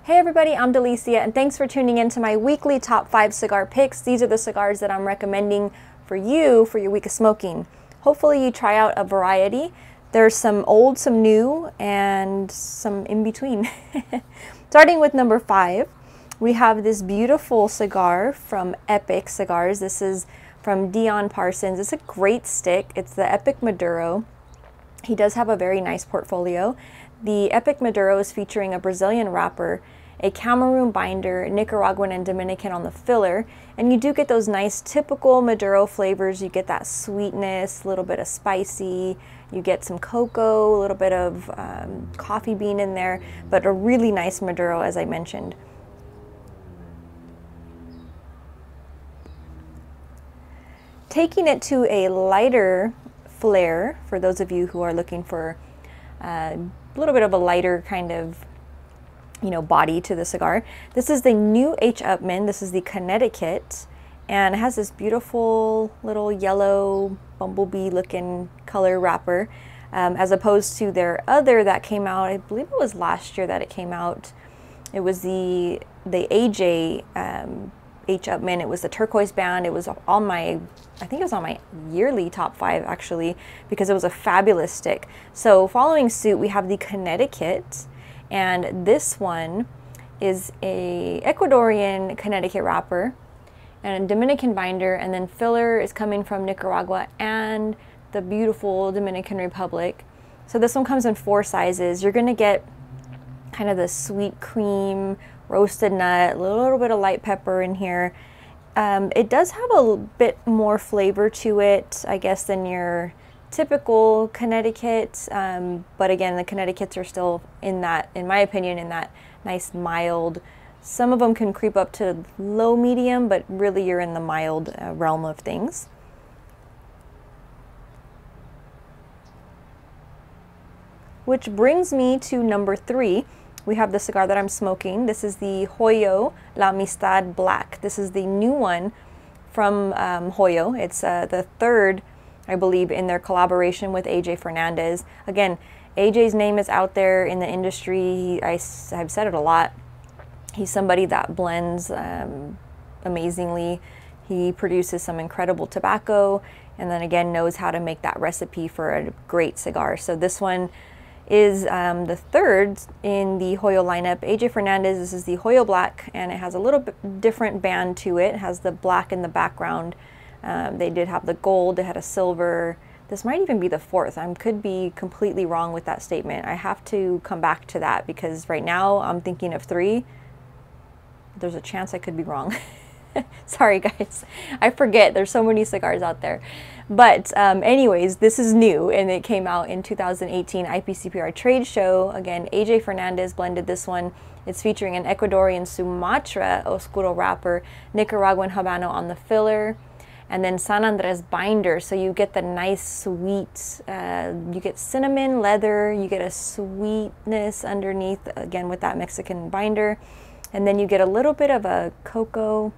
Hey everybody, I'm Delicia and thanks for tuning in to my weekly top 5 cigar picks. These are the cigars that I'm recommending for you for your week of smoking. Hopefully you try out a variety. There's some old, some new, and some in between. Starting with number 5, we have this beautiful cigar from Epic Cigars. This is from Dion Parsons. It's a great stick. It's the Epic Maduro. He does have a very nice portfolio. The Epic Maduro is featuring a Brazilian wrapper, a Cameroon binder, Nicaraguan and Dominican on the filler, and you do get those nice typical Maduro flavors. You get that sweetness, a little bit of spicy, you get some cocoa, a little bit of coffee bean in there, but a really nice Maduro, as I mentioned. Taking it to a lighter flare, for those of you who are looking for a little bit of a lighter kind of, body to the cigar. This is the new H. Upmann. This is the Connecticut, and it has this beautiful little yellow bumblebee looking color wrapper, as opposed to their other that came out, I believe it was last year that it came out. It was the AJ H. Upmann. It was the turquoise band. It was on my, I think it was on my yearly top 5 actually, because it was a fabulous stick. So following suit, we have the Connecticut, and this one is a Ecuadorian Connecticut wrapper and a Dominican binder, and then filler is coming from Nicaragua and the beautiful Dominican Republic. So this one comes in 4 sizes. You're gonna get kind of the sweet cream, roasted nut, a little bit of light pepper in here. It does have a bit more flavor to it, I guess, than your typical Connecticut, but again, the Connecticut's are still in that, in my opinion, in that nice mild. Some of them can creep up to low medium, but really you're in the mild realm of things. Which brings me to number 3. We have the cigar that I'm smoking. This is the Hoyo La Amistad Black. This is the new one from Hoyo. It's the third, I believe, in their collaboration with AJ Fernandez. Again, AJ's name is out there in the industry. I've said it a lot. He's somebody that blends amazingly. He produces some incredible tobacco, and then again knows how to make that recipe for a great cigar. So this one is the third in the Hoyo lineup. AJ Fernandez, this is the Hoyo Black, and it has a little bit different band to it. It has the black in the background. They did have the gold, they had a silver. This might even be the 4th. I could be completely wrong with that statement. I have to come back to that because right now I'm thinking of 3. There's a chance I could be wrong. Sorry guys, I forget, there's so many cigars out there. But anyways, this is new and it came out in 2018 IPCPR trade show. Again, AJ Fernandez blended this one. It's featuring an Ecuadorian Sumatra Oscuro wrapper, Nicaraguan Habano on the filler, and then San Andres binder. So you get the nice sweet, you get cinnamon, leather, you get a sweetness underneath, again with that Mexican binder. And then you get a little bit of a cocoa,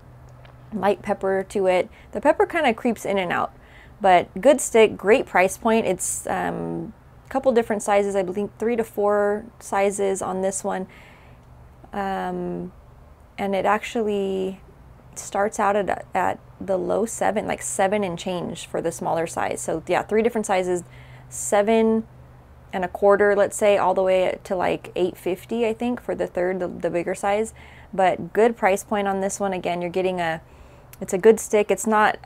light pepper to it. The pepper kind of creeps in and out, but good stick, great price point. It's a couple different sizes, I believe 3 to 4 sizes on this one. And it actually starts out at the low 7, like 7 and change for the smaller size. So yeah, 3 different sizes, 7 1/4, let's say, all the way to like 8.50, I think, for the third, the bigger size. But good price point on this one. Again, you're getting it's a good stick. It's not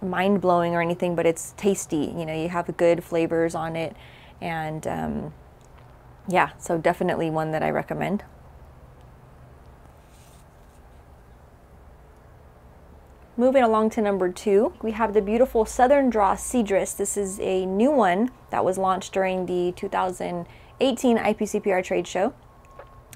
mind-blowing or anything, but it's tasty. You have good flavors on it, and yeah, so definitely one that I recommend. Moving along to number 2, we have the beautiful Southern Draw Cedrus. This is a new one that was launched during the 2018 IPCPR trade show.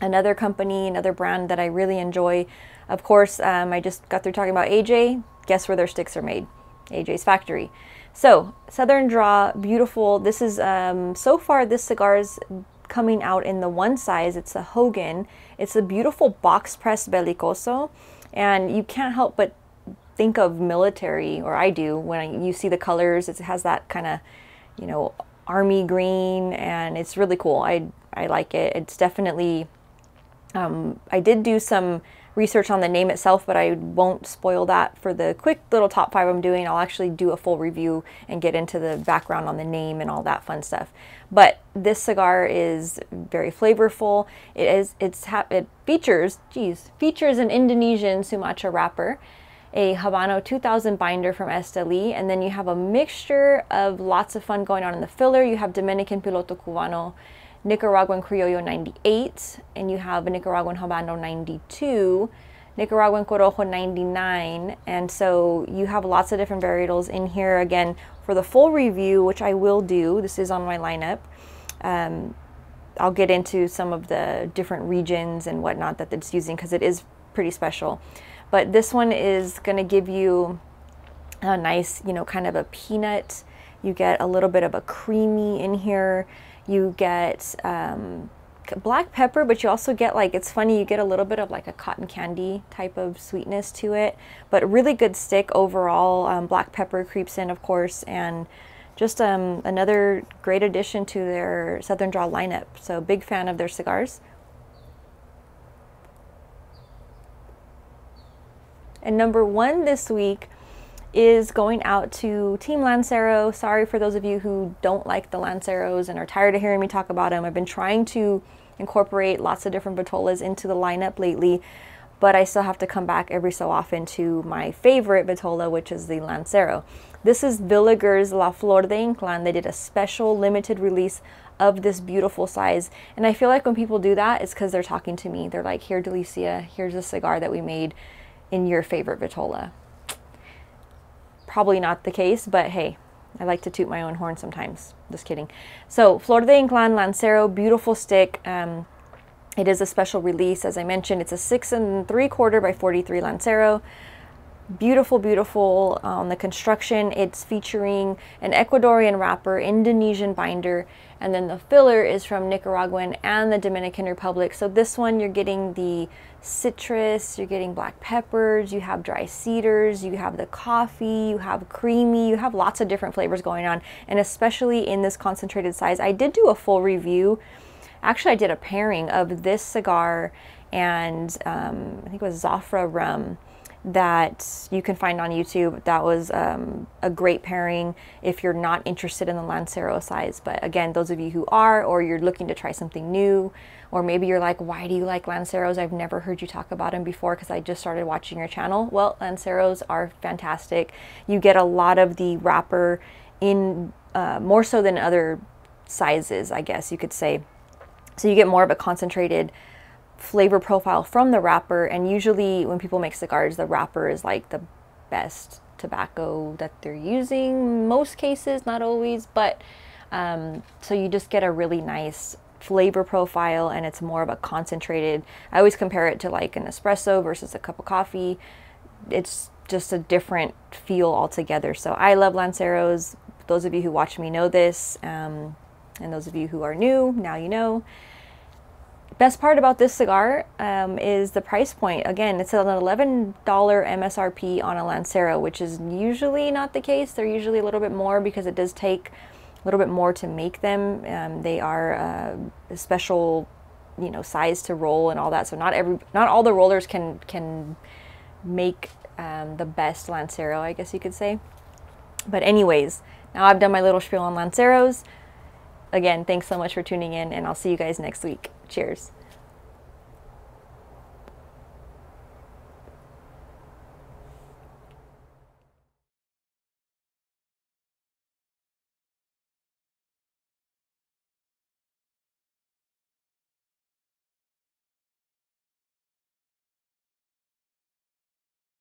Another company, another brand that I really enjoy. Of course, I just got through talking about AJ. Guess where their sticks are made? AJ's factory. So, Southern Draw, beautiful. This is, so far this cigar is coming out in the 1 size. It's a Hogan. It's a beautiful box press Belicoso, and you can't help but think of military, or I do, when you see the colors. It has that kind of, army green, and it's really cool. I like it. It's definitely I did do some research on the name itself, but I won't spoil that for the quick little top 5 I'm doing. I'll actually do a full review and get into the background on the name and all that fun stuff. But this cigar is very flavorful. It features an Indonesian Sumatra wrapper, a Habano 2000 binder from Esteli, and then you have a mixture of lots of fun going on in the filler. You have Dominican Piloto Cubano, Nicaraguan Criollo 98, and you have a Nicaraguan Habano 92, Nicaraguan Corojo 99, and so you have lots of different varietals in here. Again, for the full review, which I will do, this is on my lineup, I'll get into some of the different regions and whatnot that it's using, because it is pretty special. But this one is going to give you a nice, you know, kind of a peanut. You get a little bit of a creamy in here. You get black pepper, but you also get, like, it's funny, you get a little bit of like a cotton candy type of sweetness to it, but really good stick overall. Black pepper creeps in, of course, and just another great addition to their Southern Draw lineup. So big fan of their cigars. And number 1 this week is going out to Team Lancero. Sorry for those of you who don't like the Lanceros and are tired of hearing me talk about them. I've been trying to incorporate lots of different Vitolas into the lineup lately, but I still have to come back every so often to my favorite Vitola, which is the Lancero. This is Villiger's La Flor de Ynclan. They did a special limited release of this beautiful size, and I feel like when people do that, it's because they're talking to me. They're like, here, Delicia, here's a cigar that we made in your favorite Vitola. Probably not the case, but hey, I like to toot my own horn sometimes. Just kidding. So Flor de Ynclan Lancero, beautiful stick. It is a special release, as I mentioned. It's a 6 3/4 by 43 Lancero. Beautiful, beautiful on the construction. It's featuring an Ecuadorian wrapper, Indonesian binder, and then the filler is from Nicaraguan and the Dominican Republic. So this one, you're getting the citrus, you're getting black peppers, you have dry cedars, you have the coffee, you have creamy, you have lots of different flavors going on, and especially in this concentrated size. I did do a full review. Actually, I did a pairing of this cigar and I think it was Zafra rum that you can find on YouTube. That was a great pairing if you're not interested in the Lancero size. But again, those of you who are, or you're looking to try something new, or maybe you're like, why do you like Lanceros? I've never heard you talk about them before because I just started watching your channel. Well, Lanceros are fantastic. You get a lot of the wrapper in, more so than other sizes, I guess you could say. So you get more of a concentrated flavor profile from the wrapper, and usually when people make cigars, the wrapper is like the best tobacco that they're using, most cases, not always, but so you just get a really nice flavor profile, and it's more of a concentrated. I always compare it to like an espresso versus a cup of coffee. It's just a different feel altogether. So I love Lanceros. Those of you who watch me know this, and those of you who are new, now you know. Best part about this cigar is the price point. Again, it's an $11 MSRP on a Lancero, which is usually not the case. They're usually a little bit more because it does take a little bit more to make them. They are a special, you know, size to roll and all that. So not all the rollers can make the best Lancero, I guess you could say. But anyways, now I've done my little spiel on Lanceros. Again, thanks so much for tuning in, and I'll see you guys next week. Cheers.